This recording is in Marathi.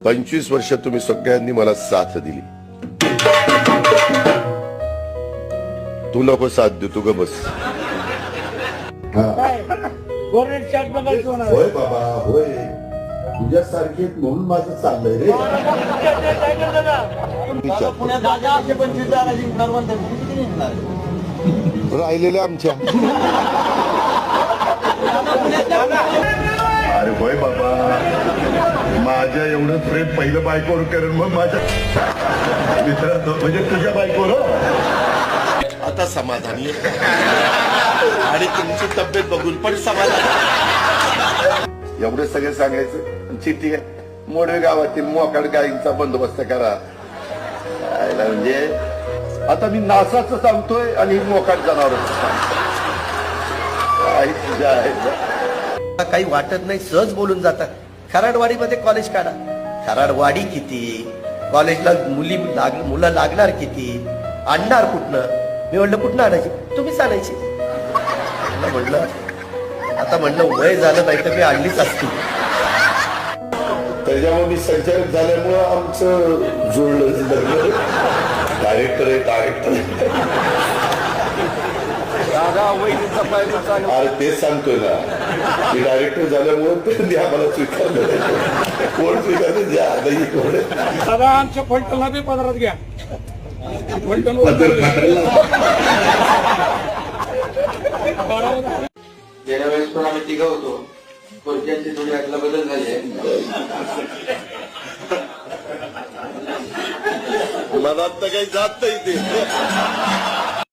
25 वर्ष तुम्ही सगळ्यांनी मला साथ दिली. तू नको साथ देऊ, तू ग बस. होय बाबा होय, तुझ्यासारखे म्हणून माझं चाललंय रे. राहिलेले आमच्या. अरे होय बाबा, माझ्या एवढं प्रेम पहिलं बायकोवर करेन, मग माझ्या मित्रात म्हणजे तुझ्या बायकोवर. आता समाधानी आणि तुमची तब्येत बघून पण समाधान. एवढं सगळं सांगायचं. चिठ्ठी आहे, मोडवे गावातील मोकाड गायींचा बंदोबस्त करा. म्हणजे आता मी नासाचं सांगतोय आणि मोकाट जनावर. काही वाटत नाही, सहज बोलून जातात. खराडवाडीमध्ये कॉलेज काढा. खराडवाडी किती, कॉलेजला मुलं लागणार किती, आणणार कुठनं? मी म्हणलं कुठनं आणायची? तुम्हीच आणायची. म्हणलं आता म्हणलं वय झालं नाही तर मी आणलीच असती. त्याच्यामुळे मी संचालक झाल्यामुळं आमचं जुळलं. डायरेक्टर आहे, डायरेक्टर. अरे तेच सांगतोय ना, की डायरेक्टर झाल्यामुळं ते आम्हाला स्वीकारलं. कोण स्वीकारलं? ज्या आधी कोण. दादा आमच्या फलटणला बी पदरात घ्या. गेल्या वेळेस पण आम्ही तिघं होतो. खुर्च्यांची थोडी अदला बदल झाली. मला आता काही जात नाही ते.